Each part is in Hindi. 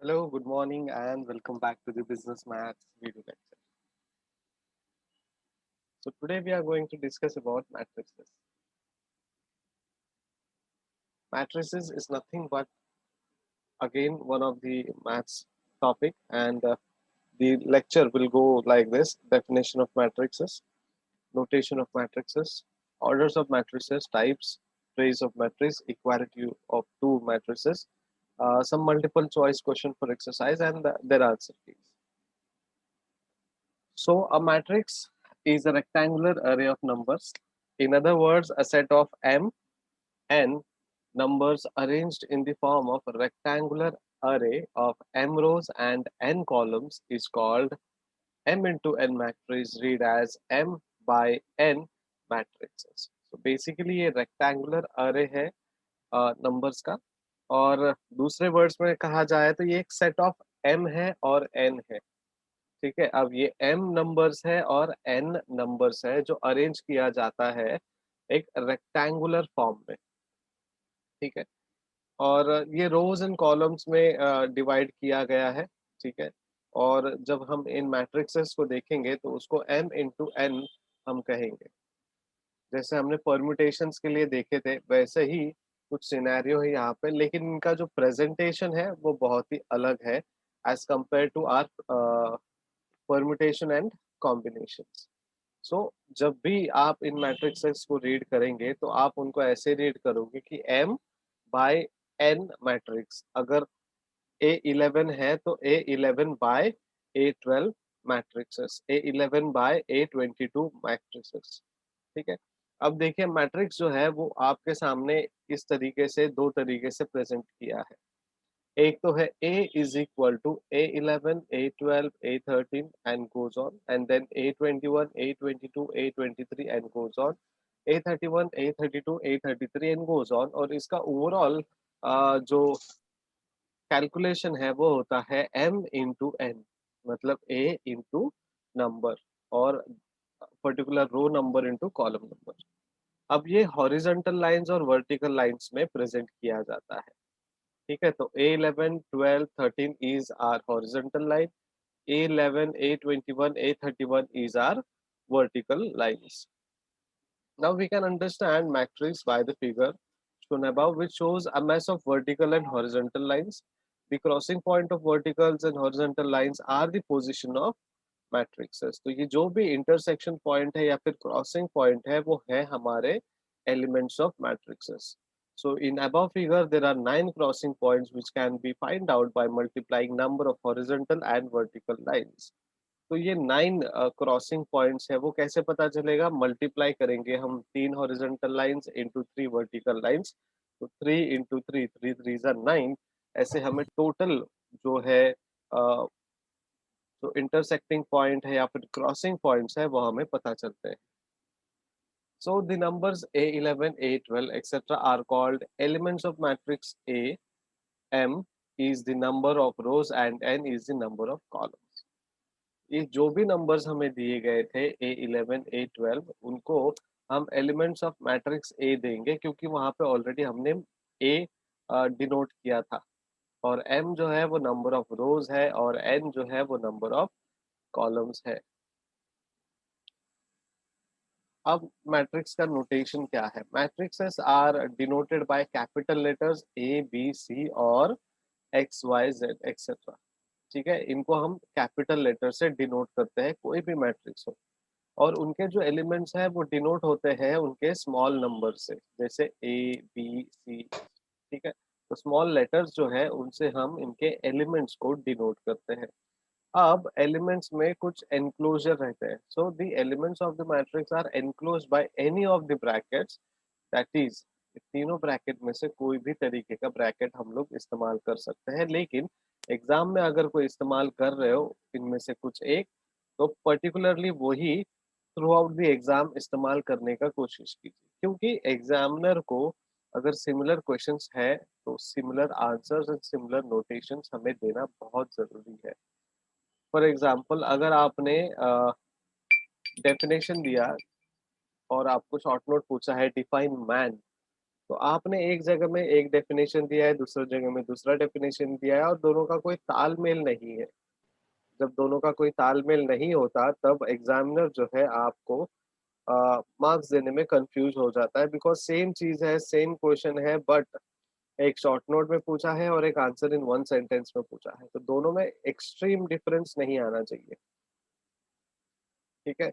Hello, good morning, and welcome back to the Business Maths video lecture. So today we are going to discuss about matrices. Matrices is nothing but again one of the maths topic, and the lecture will go like this: definition of matrices, notation of matrices, orders of matrices, types, trace of matrix, equality of two matrices, some multiple choice question for exercise, and their answer keys. So a matrix is a rectangular array of numbers. In other words, a set of m, n numbers arranged in the form of a rectangular array of m rows and n columns is called m into n matrix, read as m by n matrices. So basically ये rectangular array है numbers का, और दूसरे वर्ड्स में कहा जाए तो ये एक सेट ऑफ m है और n है. ठीक है, अब ये m नंबर्स है और n नंबर्स है जो अरेंज किया जाता है एक रेक्टेंगुलर फॉर्म में. ठीक है, और ये रोज एंड कॉलम्स में डिवाइड किया गया है. ठीक है, और जब हम इन मैट्रिक्सेस को देखेंगे तो उसको m इंटू n हम कहेंगे. जैसे हमने परम्यूटेशंस के लिए देखे थे वैसे ही कुछ सिनेरियो है यहाँ पे, लेकिन इनका जो प्रेजेंटेशन है वो बहुत ही अलग है as compared to our permutation and combinations. So जब भी आप इन मैट्रिक्सेस को रीड करेंगे तो आप उनको ऐसे रीड करोगे कि m बाय n मैट्रिक्स. अगर A11 है तो A11 bye A12 matrixes, A11 bye A22 matrixes. ठीक है, अब देखिए मैट्रिक्स जो है वो आपके सामने इस तरीके से दो तरीके से प्रेजेंट किया है. एक तो है A is equal to A11, A12, A13 and goes on, and then A21, A22, A23 and goes on, A31, A32, A33 and goes on. और इसका ओवरऑल जो कैलकुलेशन है वो होता है m इंटू n, मतलब A इंटू नंबर और particular row number into column number. अब ये हॉरिजॉन्टल लाइंस और वर्टिकल लाइंस में प्रेजेंट किया जाता है. ठीक है, तो A11, 12, 13 is our horizontal line. A11, A21, A31 is our vertical lines. Now we can understand matrix by the figure shown above, which shows a mass of vertical and horizontal lines. The crossing point of verticals and horizontal lines are the position of matrices. तो ये जो भी intersection point है या फिर crossing point है वो है हमारे elements of matrices. So in above figure there are 9 crossing points which can be find out by multiplying number of horizontal and vertical lines. तो ये 9 क्रॉसिंग पॉइंट्स है वो कैसे पता चलेगा? मल्टीप्लाई करेंगे हम 3 horizontal lines into 3 vertical lines. तो 3 इंटू 3, 3 3 9. ऐसे हमें टोटल जो है जो इंटरसेक्टिंग पॉइंट है या फिर क्रॉसिंग पॉइंट्स है वो हमें पता चलते हैं. So the numbers A11, A12, etc. are called elements of matrix A. M is the number of rows and N is the number of columns. ये जो भी नंबर्स हमें दिए गए थे A11, A12, उनको हम एलिमेंट्स ऑफ मैट्रिक्स A देंगे क्योंकि वहां पे ऑलरेडी हमने A डिनोट किया था, और M जो है वो नंबर ऑफ रोज है और N जो है वो नंबर ऑफ कॉलम्स है. अब मैट्रिक्स का नोटेशन क्या है? Matrices are denoted by capital letters A, B, C और X, Y, Z एक्सेट्रा. ठीक है, इनको हम कैपिटल लेटर से डिनोट करते हैं कोई भी मैट्रिक्स हो, और उनके जो एलिमेंट्स हैं वो डिनोट होते हैं उनके स्मॉल नंबर से, जैसे A, B, C. ठीक है, तो स्मॉल लेटर्स जो है उनसे हम इनके एलिमेंट्स को डिनोट करते हैं. अब एलिमेंट्स में कुछ एनक्लोजर रहते हैं. So the elements of the matrix are enclosed by any of the brackets, that is तीनों ब्रैकेट में से कोई भी तरीके का ब्रैकेट हम लोग इस्तेमाल कर सकते हैं. लेकिन एग्जाम में अगर कोई इस्तेमाल कर रहे हो इनमें से कुछ एक, तो पर्टिकुलरली वही थ्रू आउट द एग्जाम इस्तेमाल करने का कोशिश कीजिए, क्योंकि एग्जामिनर को अगर सिमिलर क्वेश्चंस है तो similar answers and similar notations हमें देना बहुत जरूरी है. फॉर एग्जाम्पल अगर आपने डेफिनेशन दिया और आपको शॉर्ट नोट पूछा है डिफाइन मैन, तो आपने एक जगह में एक डेफिनेशन दिया है, दूसरी जगह में दूसरा डेफिनेशन दिया है और दोनों का कोई तालमेल नहीं है। जब दोनों का कोई तालमेल नहीं होता तब एग्जामिनर जो है आपको मार्क्स देने में कंफ्यूज हो जाता है, बिकॉज़ सेम चीज़ है, सेम क्वेश्चन है, बट एक शॉर्ट नोट में पूछा है और एक आंसर इन वन सेंटेंस में पूछा है। तो दोनों में एक्सट्रीम डिफरेंस नहीं आना चाहिए, ठीक है?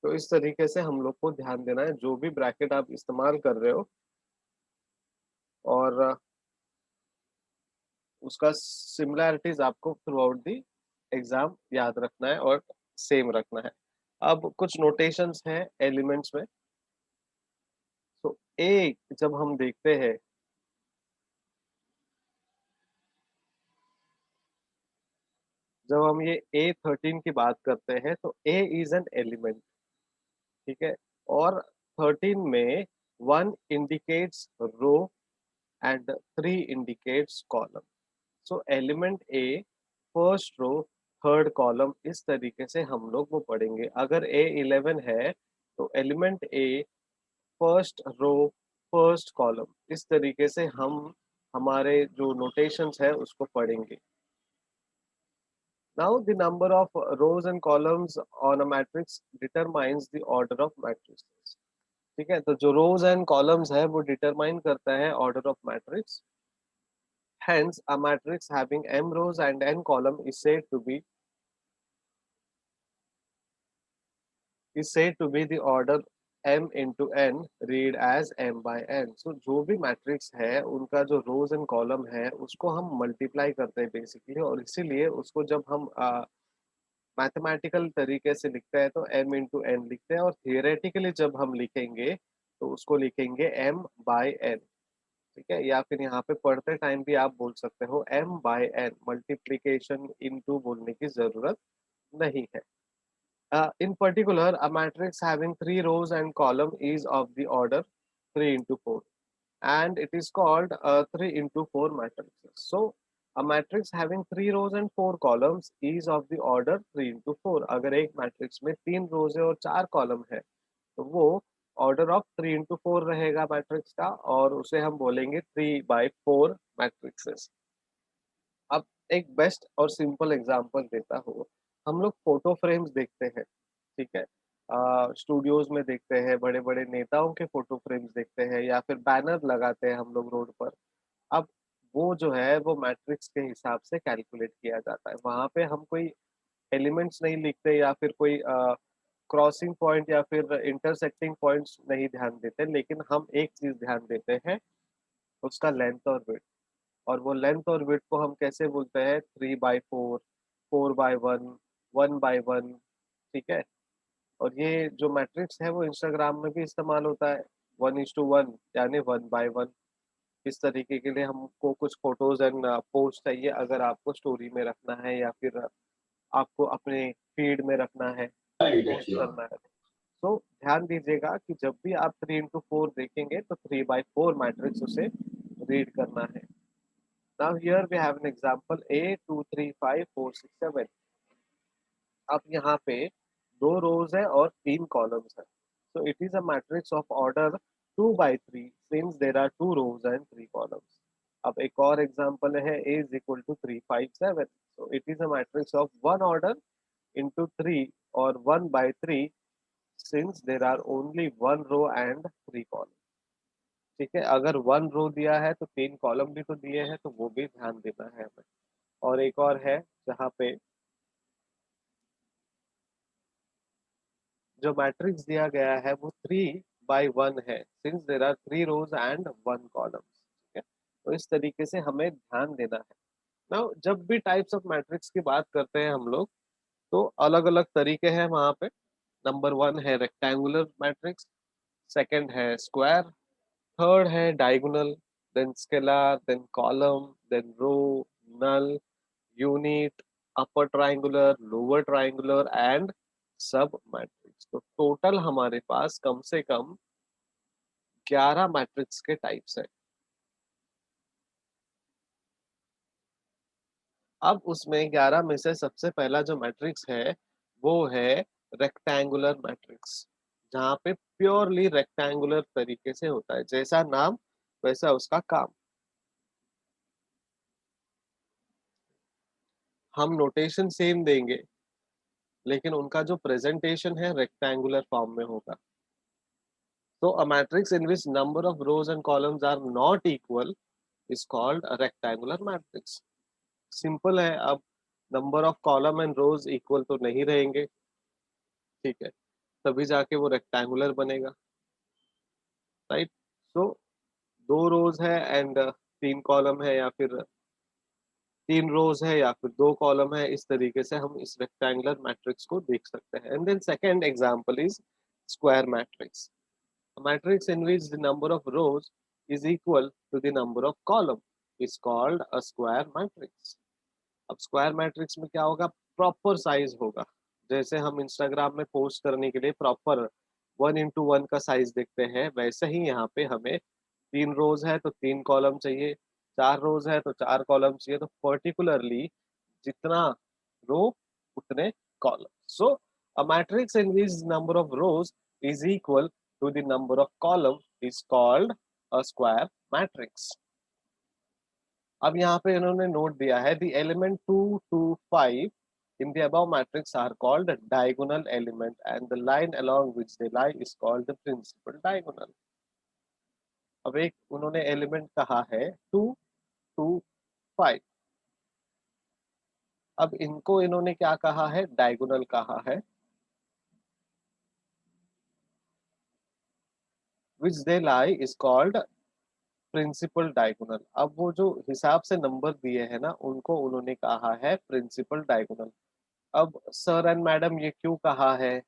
तो इस तरीके से हम लोग को ध्यान देना है, जो भी ब्रैकेट आप इस्तेमाल कर रहे हो और उसका सिमिलैरिटीज़ आपको थ्रू आउट द एग्ज़ाम याद रखना है और सेम रखना है। अब कुछ नोटेशंस हैं एलिमेंट्स में। तो ए जब हम देखते हैं, जब हम ये A13 की बात करते हैं तो A इज़ एन एलिमेंट, ठीक है? और 13 में 1 indicates row and 3 indicates column. So element A first row third column, इस तरीके से हम लोग वो पढ़ेंगे। अगर A11 है तो element A first row first column, इस तरीके से हम हमारे जो नोटेशंस है उसको पढ़ेंगे। Now the number of rows and columns on a matrix determines the order of matrices. ठीक है, तो जो rows and columns है वो determine करता है order of matrix. Hence a matrix having m rows and n column is said to be the order m into n, read as m by n. So जो भी मैट्रिक्स है उनका जो रोज एंड कॉलम है उसको हम मल्टीप्लाई करते हैं बेसिकली, और इसीलिए उसको जब हम मैथमेटिकल तरीके से लिखते हैं तो m इंटू एन लिखते हैं, और थियोरेटिकली जब हम लिखेंगे तो उसको लिखेंगे m बाय n, ठीक है? या फिर यहाँ पे पढ़ते टाइम भी आप बोल सकते हो m by n, multiplication into बोलने की जरूरत नहीं है। In particular, a matrix having three rows and column is of the order 3 into 4, and it is called a 3 into 4 matrix. So, a matrix having three rows and four columns is of the order 3 into 4. अगर एक मैट्रिक्स में तीन रोज है और चार कॉलम है तो वो ऑर्डर ऑफ 3 into 4 रहेगा मैट्रिक्स का, और उसे हम बोलेंगे 3/4 मैट्रिक्सेस। अब एक बेस्ट और सिंपल एग्जांपल देता हूँ। हम लोग फोटो फ्रेम्स देखते हैं, ठीक है? स्टूडियोज में देखते हैं, बड़े-बड़े नेताओं के फोटो फ्रेम्स देखते हैं या फिर बैनर लगाते हैं हम लोग रोड पर। अब वो जो है वो मैट्रिक्स के हिसाब से कैलकुलेट किया जाता है। वहाँ पे हम कोई एलिमेंट्स नहीं लिखते या फिर कोई क्रॉसिंग पॉइंट या फिर इंटरसेक्टिंग पॉइंट्स नहीं ध्यान देते, लेकिन हम एक चीज़ ध्यान देते हैं, उसका लेंथ और विड्थ। और वो लेंथ और विड्थ को हम कैसे बोलते हैं? 3/4, 4/1, 1/1, ठीक है? और ये जो मैट्रिक्स है वो इंस्टाग्राम में भी इस्तेमाल होता है, 1:1 यानी 1/1। इस तरीके के लिए हमको कुछ फोटोज़ एंड पोस्ट चाहिए, अगर आपको स्टोरी में रखना है या फिर आपको अपने फीड में रखना है, पोस्ट करना है। तो ध्यान दीजिएगा कि जब भी आप 3 into 4 देखेंगे तो 3/4 मैट्रिक्स उसे रीड करना है। Now here we have an example A 2 3 5 4 6 7। अब यहाँ पे दो रोज है और तीन कॉलम्स है, so it is a matrix of order 2/3 since there are two rows and three columns। अब एक और एग्जांपल है A is equal to 3 5 7, so it is a matrix of one order into 3 or 1/3 since there are only one row and three columns। ठीक है, अगर वन रो दिया है तो तीन कॉलम भी तो दिए हैं, तो वो भी ध्यान देना है हमें। और एक और है जहाँ पे जो मैट्रिक्स दिया गया है वो 3/1 है, since there are three rows and one columns, ठीक है? तो इस तरीके से हमें ध्यान देना है। नाउ जब भी टाइप्स ऑफ मैट्रिक्स की बात करते हैं हम लोग तो अलग अलग तरीके हैं वहां पे। नंबर वन है रेक्टेंगुलर मैट्रिक्स, सेकंड है स्क्वायर, थर्ड है diagonal, then scalar, then column, then row, null, unit, upper triangular, lower triangular and sub matrix. तो टोटल हमारे पास कम से कम 11 मैट्रिक्स के टाइप्स है। अब उसमें 11 में से सबसे पहला जो मैट्रिक्स है वो है रेक्टेंगुलर मैट्रिक्स, जहाँ पे प्योरली रेक्टेंगुलर तरीके से होता है, जैसा नाम वैसा उसका काम। हम नोटेशन सेम देंगे, लेकिन उनका जो प्रेजेंटेशन है रेक्टेंगुलर फॉर्म में होगा। तो a matrix in which number of rows and columns are not equal is called a rectangular matrix. Simple है। अब number of column and rows equal तो नहीं रहेंगे, ठीक है, तभी जाके वो रेक्टेंगुलर बनेगा, राइट। सो दो रोज है एंड तीन कॉलम है, या फिर तीन रोज है या फिर दो कॉलम है, इस तरीके से हम इस रेक्टेंगुलर मैट्रिक्स को देख सकते हैं। And then second example is square matrix. A matrix in which the number of rows is equal to the number of column is called a square matrix. अब स्क्वायर मैट्रिक्स में क्या होगा, प्रॉपर साइज होगा। जैसे हम इंस्टाग्राम में पोस्ट करने के लिए प्रॉपर 1:1 का साइज देखते हैं, वैसे ही यहाँ पे हमें तीन रोज है तो तीन कॉलम चाहिए, चार रोज है तो चार कॉलम चाहिए, तो पर्टिकुलरली जितना रो उतने column. So a matrix in which number of rows is equal to the number of column is called a square matrix. अब यहाँ पे इन्होंने नोट दिया है the element 2 to 5 in the above matrix are called diagonal element and the line along which they lie is called the principal diagonal। अब एक उन्होंने एलिमेंट कहा है 2 to 5। अब इनको इन्होंने क्या कहा है, डायगोनल कहा है, which they lie is called principal diagonal. अब वो जो हिसाब से नंबर दिए हैं ना, उनको उन्होंने कहा है प्रिंसिपल डायगोनल। अब सर एंड मैडम ये क्यों कहा है,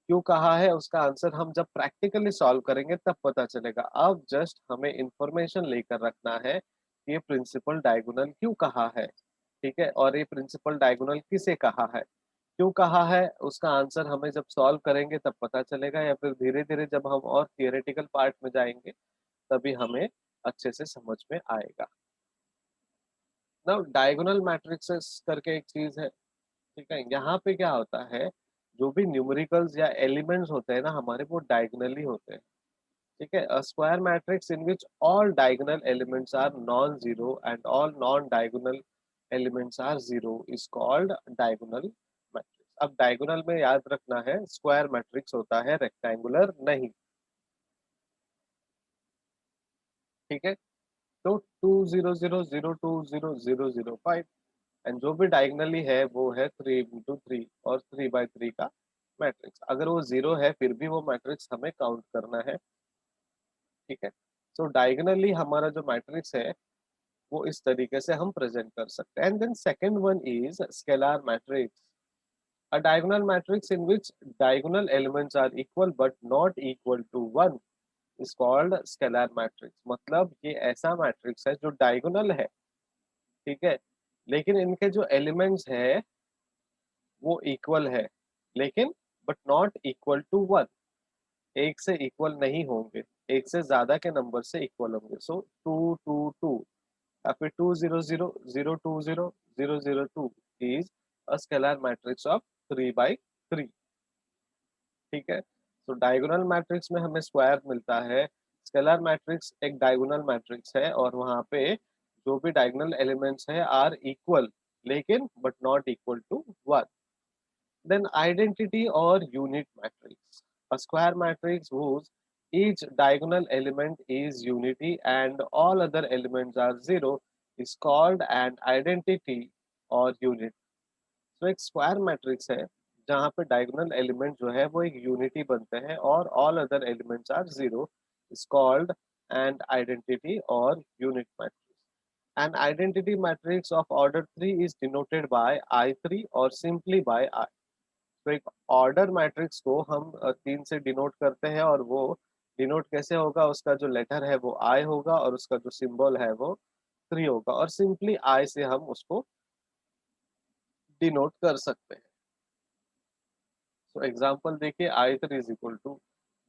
क्यों कहा है, उसका आंसर हम जब प्रैक्टिकली सॉल्व करेंगे तब पता चलेगा। अब जस्ट हमें इंफॉर्मेशन लेकर रखना है कि ये प्रिंसिपल डायगोनल क्यों कहा है, ठीक है, और ये प्रिंसिपल डायगोनल किसे कहा है, क्यों कहा है, उसका आंसर हमें जब सॉल्व करेंगे तब पता चलेगा, या फिर धीरे धीरे जब हम और थियोरेटिकल पार्ट में जाएंगे तभी हमें अच्छे से समझ में आएगा। ना डायगोनल मैट्रिक्सेस करके एक चीज है, ठीक है, यहाँ पे क्या होता है, जो भी न्यूमेरिकल्स या एलिमेंट्स होते हैं ना हमारे, वो डायगोनली होते हैं, ठीक है। A square matrix in which all diagonal elements are non zero and all non diagonal elements are zero is called diagonal matrix. अब डायगोनल में याद रखना है स्क्वायर मैट्रिक्स होता है, रेक्टेंगुलर नहीं, ठीक है। तो 2 0 0 0 2 0 0 0 5 एंड जो भी डायगनली है वो है 3 into 3 और 3/3 का मैट्रिक्स। अगर वो जीरो है फिर भी वो मैट्रिक्स हमें काउंट करना है, ठीक है। सो डायगनली हमारा जो मैट्रिक्स है वो इस तरीके से हम प्रेजेंट कर सकते हैं। And then second one is scalar matrix. A diagonal matrix in which diagonal elements are equal but not equal to 1 is called scalar matrix. मतलब ये ऐसा मैट्रिक्स है जो डायगोनल है, ठीक है, लेकिन इनके जो एलिमेंट्स है वो इक्वल है, लेकिन बट नॉट इक्वल टू 1, एक से इक्वल नहीं होंगे, एक से ज्यादा के नंबर से इक्वल होंगे। सो 2 2 2 या फिर 2 0 0 0 2 0 0 0 2 is a scalar matrix of 3/3, ठीक है। तो डायगोनल मैट्रिक्स में हमें स्क्वायर मिलता है, स्केलर मैट्रिक्स एक डायगोनल मैट्रिक्स है और वहां पे जो भी डायगोनल एलिमेंट्स है आर इक्वल, लेकिन but not equal to 1। Then identity or unit matrix. A square matrix whose each diagonal element is unity and all other elements are zero is called an identity or unit. So एक स्क्वायर मैट्रिक्स है जहाँ पे डायगोनल एलिमेंट जो है वो एक यूनिटी बनते हैं और all other elements are zero is called an identity और unit matrix. An identity matrix of order 3 is denoted by I3 or simply by I। तो एक ऑर्डर मैट्रिक्स को हम तीन से डिनोट करते हैं, और वो डिनोट कैसे होगा, उसका जो लेटर है वो आई होगा और उसका जो सिंबल है वो थ्री होगा, और सिंपली आई से हम उसको डिनोट कर सकते हैं। सो एग्जांपल देखिए, I3 is equal to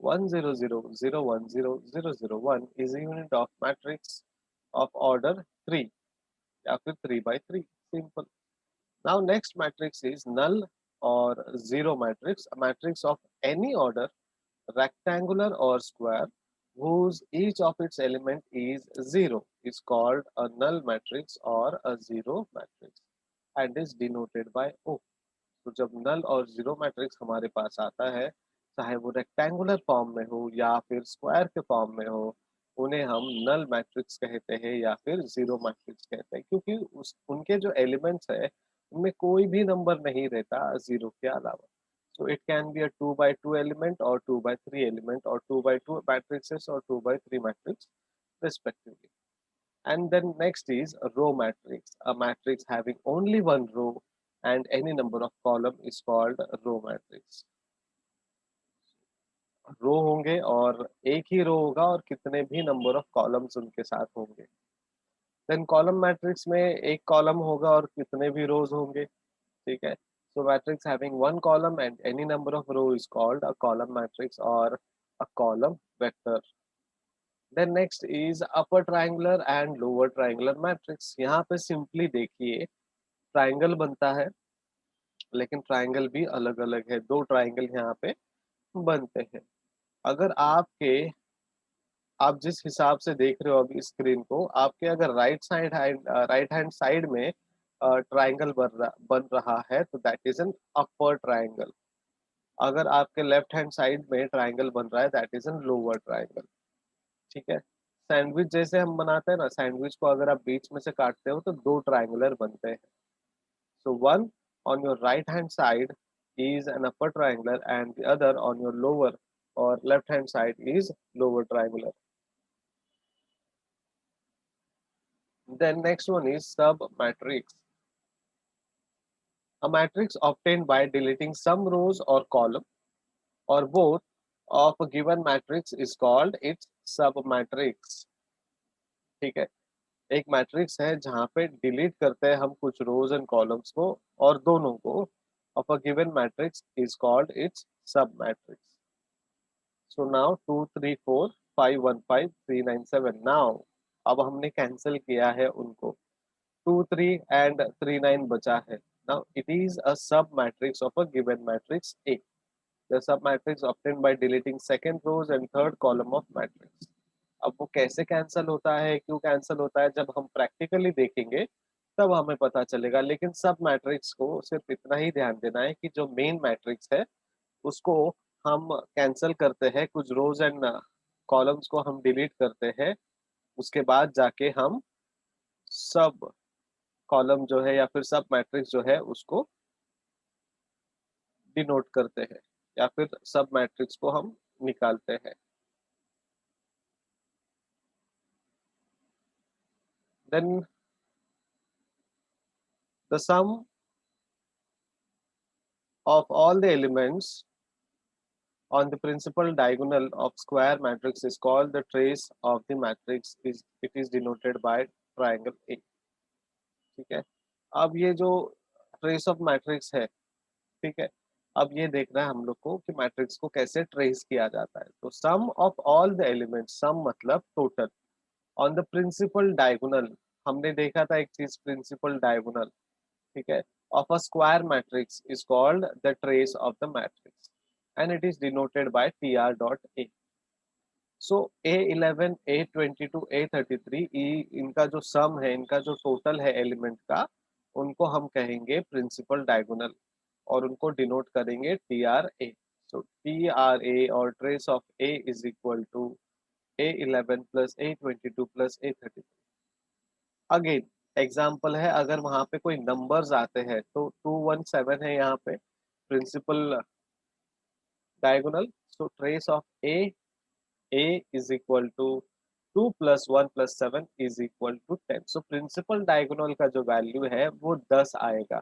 1 0 0 0 1 0 0 0 1 is unit of matrix of order 3 या फिर 3/3, simple. Now next matrix is null और zero matrix, matrix of any order rectangular or square whose each of its element is zero is called a null matrix or a zero matrix and is denoted by O. तो जब नल और जीरो मैट्रिक्स हमारे पास आता है, चाहे वो रेक्टेंगुलर फॉर्म में हो या फिर स्क्वायर के फॉर्म में हो, उन्हें हम नल मैट्रिक्स कहते हैं या फिर जीरो मैट्रिक्स कहते हैं, क्योंकि उनके जो एलिमेंट्स है उनमें कोई भी नंबर नहीं रहता जीरो के अलावा. So it can be a 2 by 2 element or 2 by 3 element or 2 by 2 matrices or 2 by 3 matrix respectively. And then next is a row matrix. A matrix having only one row and any number of column is called a row matrix. रो होंगे और एक ही रो होगा और कितने भी नंबर ऑफ कॉलम्स उनके साथ होंगे. देन कॉलम मैट्रिक्स में एक कॉलम होगा और कितने भी रोज होंगे. ठीक है. So matrix having one column and any number of row is called a column matrix or a column vector. Then next is upper triangular and lower triangular matrix. यहाँ पे सिंपली देखिए, ट्राइंगल बनता है लेकिन ट्राइंगल भी अलग अलग है. दो ट्राइंगल यहाँ पे बनते हैं. अगर आप जिस हिसाब से देख रहे हो अभी स्क्रीन को, आपके अगर राइट हैंड साइड में ट्राइंगल बन रहा है तो that is an upper triangle. अगर आपके लेफ्ट हैंड साइड में ट्राइंगल बन रहा है that is an lower triangle. ठीक है. सैंडविच जैसे हम बनाते हैं ना, सैंडविच को अगर आप बीच में से काटते हो तो दो ट्राइंगुलर बनते हैं. So one on your right hand side is an upper triangular and the other on your lower or left hand side is lower triangular. Then next one is sub matrix. A matrix obtained by deleting some rows or column or both of a given matrix is called its sub matrix. ठीक है. एक मैट्रिक्स है जहां पे डिलीट करते हैं हम कुछ रोज एंड कॉलम्स को और दोनों को of a given matrix is called its सब मैट्रिक्स. So now 2 3 4 5 1 5 3 9 7. नाउ अब हमने कैंसिल किया है उनको. 2 3 and 3 9 बचा है. Now it is a submatrix of a given matrix A. The submatrix obtained by deleting second rows and third column of matrix. अब वो कैसे कैंसिल होता है, क्यों कैंसिल होता है, जब हम प्रैक्टिकली देखेंगे तब हमें पता चलेगा. लेकिन सब मैट्रिक्स को सिर्फ इतना ही ध्यान देना है कि जो मेन मैट्रिक्स है उसको हम कैंसिल करते हैं, कुछ रोज एंड कॉलम्स को हम डिलीट करते हैं, उसके बाद जाके हम सब कॉलम जो है या फिर सब मैट्रिक्स जो है उसको डिनोट करते हैं या फिर सब मैट्रिक्स को हम निकालते हैं. Then the sum of all the elements on the principal diagonal of square matrix is called the trace of the matrix. Is it is denoted by triangle A. ठीक है. अब ये जो ट्रेस ऑफ मैट्रिक्स है, ठीक है, अब ये देखना है हम लोग को कि मैट्रिक्स को कैसे ट्रेस किया जाता है. तो sum of all the elements, sum मतलब total, on the principal diagonal. हमने देखा था एक चीज, प्रिंसिपल डायगोनल. ठीक है. Of a square matrix is called the trace of the matrix and it is denoted by tr dot a. So a11 a22 a33 इनका जो सम है, इनका जो टोटल है एलिमेंट का, उनको हम कहेंगे प्रिंसिपल डायगोनल और उनको डिनोट करेंगे tr a. So tr a और trace of a is equal to a11 plus a22 plus a33. Again example है, अगर वहां पे कोई नंबर्स आते हैं तो 217 है यहाँ पे principal diagonal. So trace of A is equal to 2 plus 1 plus 7 is equal to 10. So principal diagonal का जो वैल्यू है वो 10 आएगा.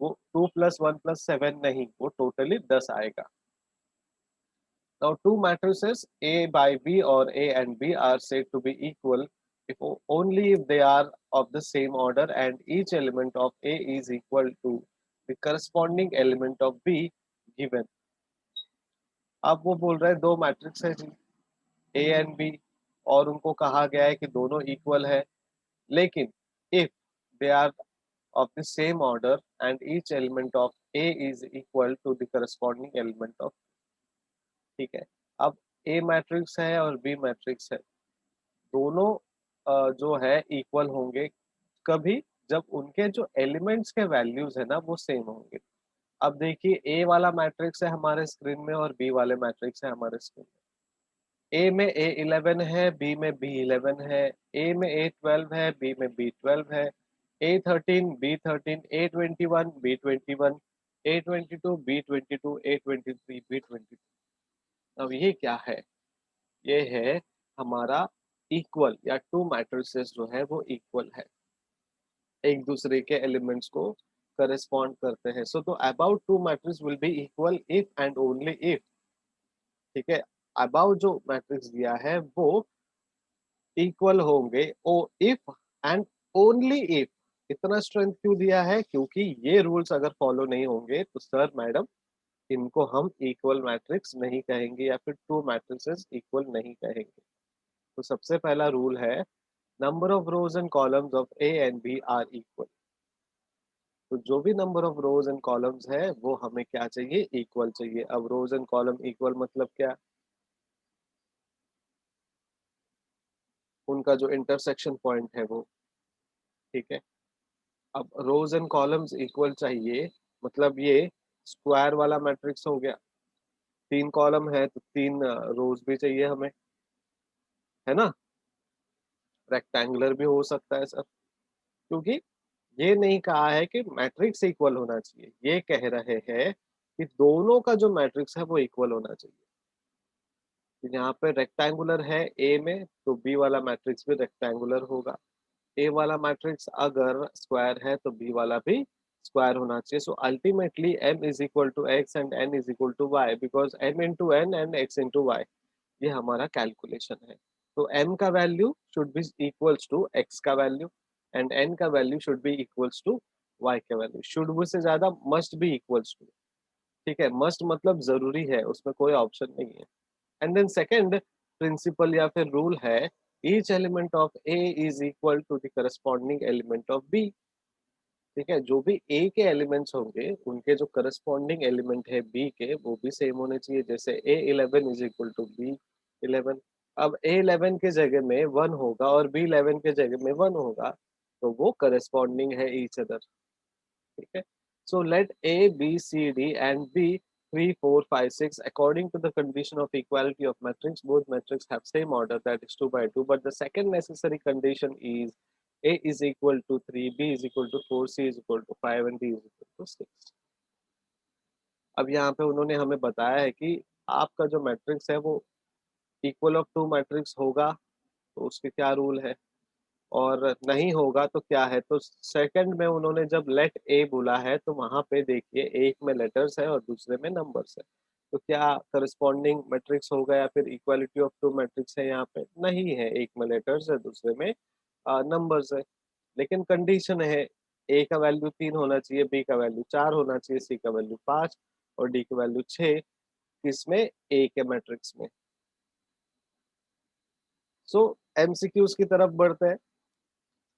वो 2 plus 1 plus 7 नहीं, वो टोटली 10 आएगा. Now two matrices A by B or A and B are said to be equal if only if they are of the same order and each element of A is equal to the corresponding element of B given. अब वो बोल रहे हैं दो मैट्रिक्स है जी, ए एंड बी, और उनको कहा गया है कि दोनों इक्वल है, लेकिन if they are of the same order and each element of A is equal to the corresponding element of. ठीक है. अब ए मैट्रिक्स है और बी मैट्रिक्स है, दोनों जो है इक्वल होंगे कभी, जब उनके जो एलिमेंट्स के वैल्यूज है ना वो सेम होंगे। अब देखिए ए वाला मैट्रिक्स है हमारे स्क्रीन में और बी वाले मैट्रिक्स है हमारे स्क्रीन में। ए में A11 है, बी में B11 है, ए में A12 है, बी में B12 है, A13 B13, A21 B21, A22 B22, A23 B22। अब ये क्या है? ये है हमारा इक्वल या टू मैट्रिसेस जो है वो इक्वल है, एक दूसरे के एलिमेंट्स को करस्पॉन्ड करते हैं। सो तो about two matrix will be equal if and only if. ठीक है, अबाउट जो मैट्रिक्स दिया है वो इक्वल होंगे ओ इफ एंड ओनली इफ। इतना स्ट्रेंथ क्यों दिया है? क्योंकि ये रूल्स अगर फॉलो नहीं होंगे तो सर मैडम इनको हम इक्वल मैट्रिक्स नहीं कहेंगे या फिर टू मैट्रिसेस इक्वल नहीं कहेंगे। तो सबसे पहला रूल है number of rows and columns of A and B are equal. तो जो भी number of rows and columns है वो हमें क्या चाहिए? इक्वल चाहिए। अब रोज एंड कॉलम इक्वल मतलब क्या? उनका जो इंटरसेक्शन पॉइंट है वो। ठीक है, अब रोज एंड कॉलम्स इक्वल चाहिए मतलब ये स्क्वायर वाला मैट्रिक्स हो गया। तीन कॉलम है तो तीन रोज भी चाहिए हमें, है ना? रेक्टेंगुलर भी हो सकता है सर, क्योंकि ये नहीं कहा है कि मैट्रिक्स इक्वल होना चाहिए, ये कह रहे हैं कि दोनों का जो मैट्रिक्स है वो इक्वल होना चाहिए। तो यहाँ पे रेक्टेंगुलर है ए में तो बी वाला मैट्रिक्स भी रेक्टेंगुलर होगा। ए वाला मैट्रिक्स अगर स्क्वायर है तो बी वाला भी स्क्वायर होना चाहिए। So ultimately m is equal to X and n is equal to Y, because m into N and x into Y, ये हमारा कैलकुलेशन है। तो m का value should be equals to x का वैल्यू एंड n का value should be equals to y का वैल्यू। शुड बी से ज्यादा मस्ट बी इक्वल्स टू। ठीक है, मस्ट मतलब जरूरी है, उसमें कोई ऑप्शन नहीं है। एंड देन सेकंड प्रिंसिपल या फिर रूल है each element of A is equal to the corresponding element of B. ठीक है, जो भी ए के एलिमेंट्स होंगे उनके जो करस्पॉन्डिंग एलिमेंट है बी के वो भी सेम होने चाहिए। जैसे A11 is equal to B11। अब A11 के जगह में 1 होगा और B11 के जगह में 1 होगा, तो वो करस्पॉन्डिंग है ईच अदर। ठीक है, so let A, B, C, D and B 3, 4, 5, 6 according to the condition of equality of matrix. Both matrix have same order, that is 2 by 2, but the second necessary condition is A is equal to 3, B is equal to 4, C is equal to 5 and D is equal to 6। अब यहाँ पे उन्होंने हमें बताया है कि आपका जो मैट्रिक्स है वो इक्वल ऑफ टू मैट्रिक्स होगा तो उसके क्या रूल है, और नहीं होगा तो क्या है। तो सेकंड में उन्होंने जब लेट ए बोला है तो वहां पे देखिए एक में लेटर्स है और दूसरे में नंबर्स है, तो क्या करस्पॉन्डिंग मैट्रिक्स होगा या फिर इक्वालिटी ऑफ टू मैट्रिक्स है? यहाँ पे नहीं है, एक में लेटर्स है दूसरे में नंबर्स है। लेकिन कंडीशन है ए का वैल्यू 3 होना चाहिए, बी का वैल्यू 4 होना चाहिए, सी का वैल्यू 5 और डी का वैल्यू 6, किसमें? ए के मैट्रिक्स में। सो एमसीक्यूज की तरफ बढ़ते हैं।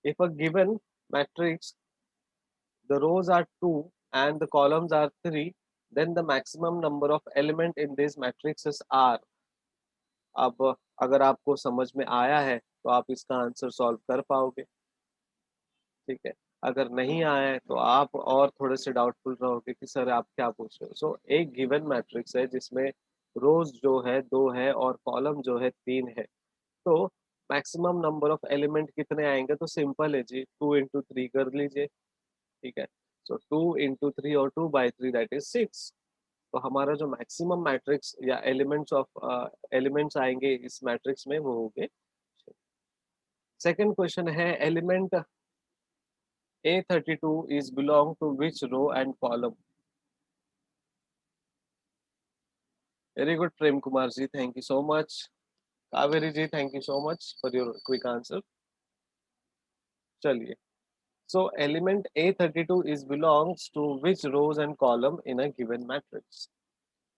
If a given matrix the rows are 2 and the columns are 3, then the maximum number of element in these matrices are। अब अगर आपको समझ में आया है तो आप इसका आंसर सॉल्व कर पाओगे। ठीक है, अगर नहीं आया है तो आप और थोड़े से डाउटफुल रहोगे कि सर आप क्या पूछ रहे हो। सो एक गिवन मैट्रिक्स है जिसमें रोज जो है 2 है और कॉलम जो है 3 है, तो मैक्सिमम नंबर ऑफ एलिमेंट कितने आएंगे? तो सिंपल है जी, 2 into 3 कर लीजिए। ठीक है, सो 2 into 3 और 2 by 3 दैट इज 6। तो हमारा जो मैक्सिमम मैट्रिक्स या एलिमेंट्स आएंगे इस मैट्रिक्स में वो होंगे। सेकंड क्वेश्चन है element A32 is belong to which row and column? Very good Prem Kumar ji, thank you so much. Kaveri ji, thank you so much for your quick answer. चलिए, so element A32 is belongs to which rows and column in a given matrix?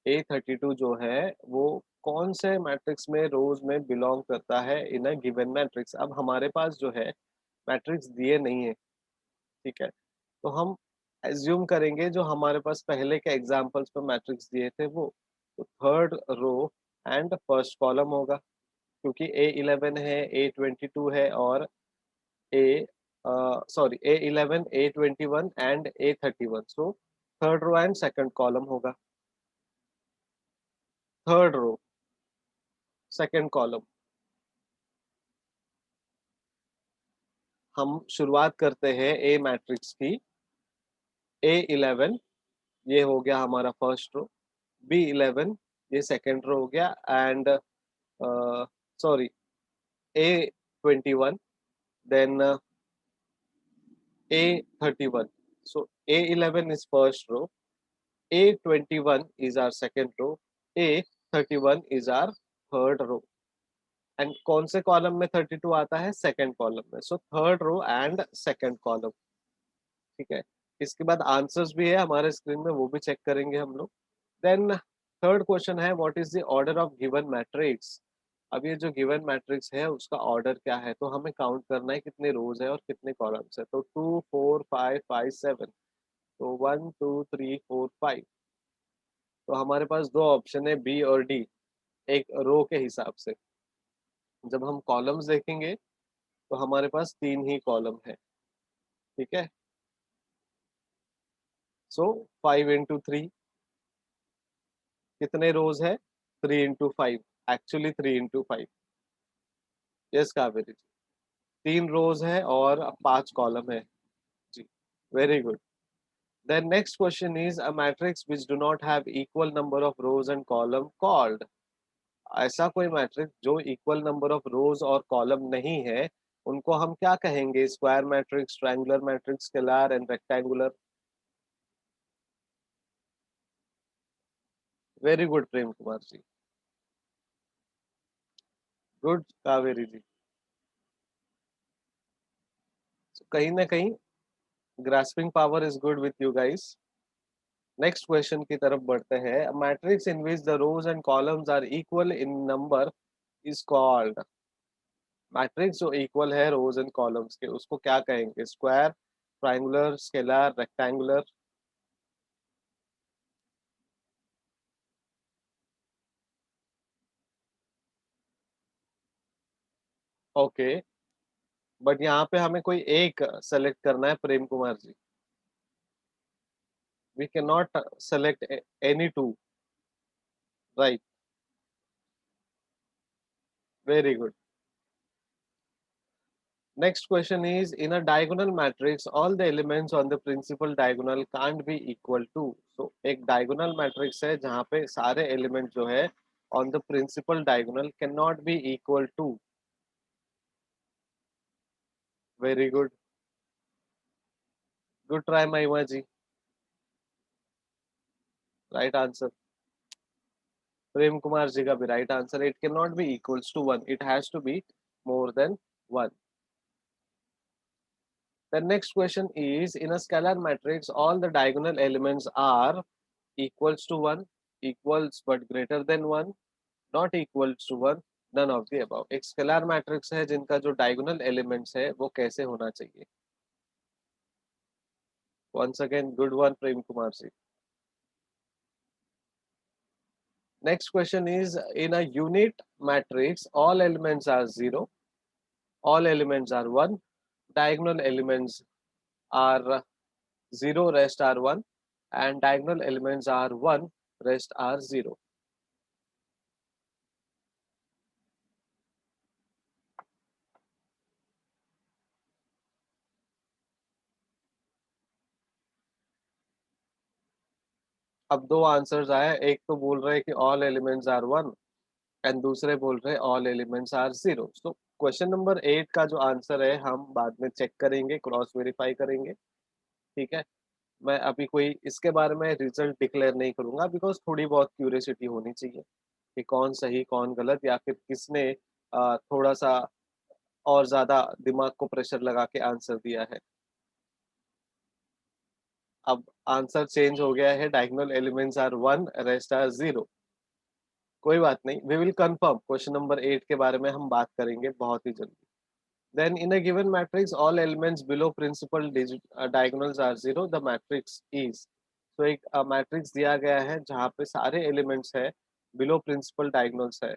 A32 जो है वो कौन से मैट्रिक्स में रोज में बिलोंग करता है इन अ गिवन मैट्रिक्स? अब हमारे पास जो है मैट्रिक्स दिए नहीं है। ठीक है, तो हम एज्यूम करेंगे जो हमारे पास पहले के एग्जांपल्स पे मैट्रिक्स दिए थे वो। तो third row and first column होगा, क्योंकि A11 है, A22 है और A sorry A11, A21 and A31, so third row and second column होगा। Third row second column. हम शुरुआत करते हैं ए मैट्रिक्स की। A11 ये हो गया हमारा फर्स्ट रो, B11 ये सेकंड रो हो गया, and sorry A21, then A31. So A11 is first row, A21 is our second row, A31 is our third row. And कौन से कॉलम में 32 आता है? सेकंड कॉलम में। So third row and second column. ठीक है, इसके बाद आंसर्स भी है हमारे स्क्रीन में, वो भी चेक करेंगे हम लोग। देन थर्ड क्वेश्चन है, what is the order of given matrix. अब ये जो गिवन मैट्रिक्स है उसका ऑर्डर क्या है, तो हमें काउंट करना है कितने रोज है और कितने कॉलम्स है। तो 2 4 5 5 7, तो 1 2 3 4 5। तो हमारे पास दो ऑप्शन है, बी और डी, एक रो के हिसाब से। जब हम कॉलम्स देखेंगे तो हमारे पास तीन ही कॉलम है। ठीक है, सो 5 into 3 कितने रोज है? 3 into 5, actually 3 into 5। Yes Kaveri ji, तीन रोज है और 5 कॉलम है ji. Very good. Then next question is a matrix which do not have equal number of rows and column called। ऐसा कोई मैट्रिक्स जो इक्वल नंबर ऑफ रोज और कॉलम नहीं है, उनको हम क्या कहेंगे? Square matrix, triangular matrix, scalar and rectangular. Very good Prem Kumar ji, good Kaveri ji. So, कहीं ना कहीं grasping power is good with you guys. Next question की तरफ बढ़ते हैं। Matrix in which the rows and columns are equal in number is called. Matrix जो इक्वल है रोज एंड कॉलम्स के, उसको क्या कहेंगे? Square, triangular, scalar, rectangular. Okay, but यहाँ पे हमें कोई एक सेलेक्ट करना है Prem Kumar ji. We can not select any two, right? Very good. Next question is, in a diagonal matrix all the elements on the principal diagonal can't be equal to. So एक डायगोनल मैट्रिक्स है जहाँ पे सारे एलिमेंट जो है on the principal diagonal can not be equal to. Very good, good try Mahima ji, right answer. Prem Kumar ji का भी right answer, it can not be equals to one, it has to be more than one. The next question is, in a scalar matrix, all the diagonal elements are equals to 1, equals but greater than 1, not equals to 1, none of the above। एक स्केलर मैट्रिक्स है जिनका जो डायगोनल एलिमेंट्स है वो कैसे होना चाहिए? Once again, good one, Prem Kumar ji. Next question is, in a unit matrix, all elements are 0, all elements are 1, diagonal elements are 0, rest are 1, and diagonal elements are 1, rest are 0। अब दो आंसर्स आए, एक तो बोल रहे हैं कि ऑल एलिमेंट्स आर 1 एंड दूसरे बोल रहे हैं ऑल एलिमेंट्स आर 0। तो क्वेश्चन नंबर 8 का जो आंसर है हम बाद में चेक करेंगे, क्रॉस वेरीफाई करेंगे। ठीक है, मैं अभी कोई इसके बारे में रिजल्ट डिक्लेयर नहीं करूंगा, बिकॉज थोड़ी बहुत क्यूरियोसिटी होनी चाहिए कि कौन सही कौन गलत, या फिर किसने थोड़ा सा और ज्यादा दिमाग को प्रेशर लगा के आंसर दिया है। अब आंसर चेंज हो गया है, diagonal elements are 1, rest are 0। कोई बात नहीं, we will confirm, question number 8 के बारे में हम बात करेंगे बहुत ही जल्दी। Then in a given matrix all elements below principal diagonals are 0, the matrix is. तो एक मैट्रिक्स दिया गया है जहाँ पे सारे एलिमेंट्स है बिलो प्रिंसिपल डायगोनल्स है।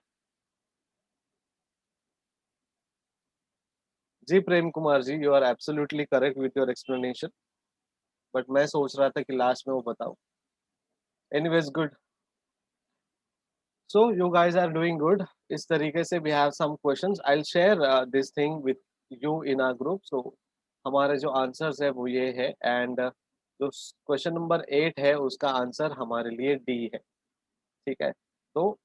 Ji Prem Kumar ji, you are absolutely correct with your explanation, but मैं सोच रहा था कि लास्ट में वो बताऊं। Anyways good. So you guys are doing good. इस तरीके से we have some questions, I will share this thing with you in our group. So हमारे जो आंसर्स है वो ये है, एंड जो क्वेश्चन नंबर 8 है उसका आंसर हमारे लिए डी है। ठीक है, तो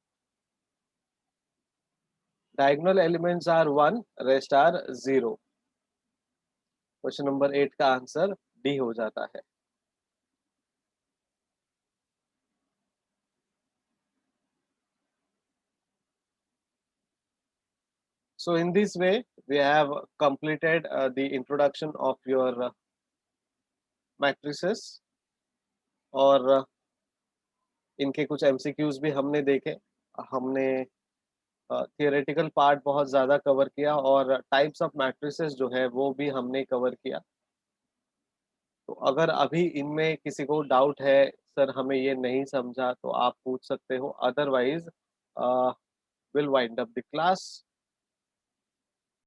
diagonal elements are 1, rest are 0। Question number 8 का आंसर डी हो जाता है। So in this way, we have completed the introduction of your matrices, और इनके कुछ एमसीक्यूज भी हमने देखे। हमने थियोरेटिकल पार्ट बहुत ज़्यादा कवर किया, और टाइप्स ऑफ मैट्रिसेस जो है वो भी हमने कवर किया। तो अगर अभी इनमें किसी को डाउट है, सर हमें ये नहीं समझा, तो आप पूछ सकते हो, otherwise will wind up the class.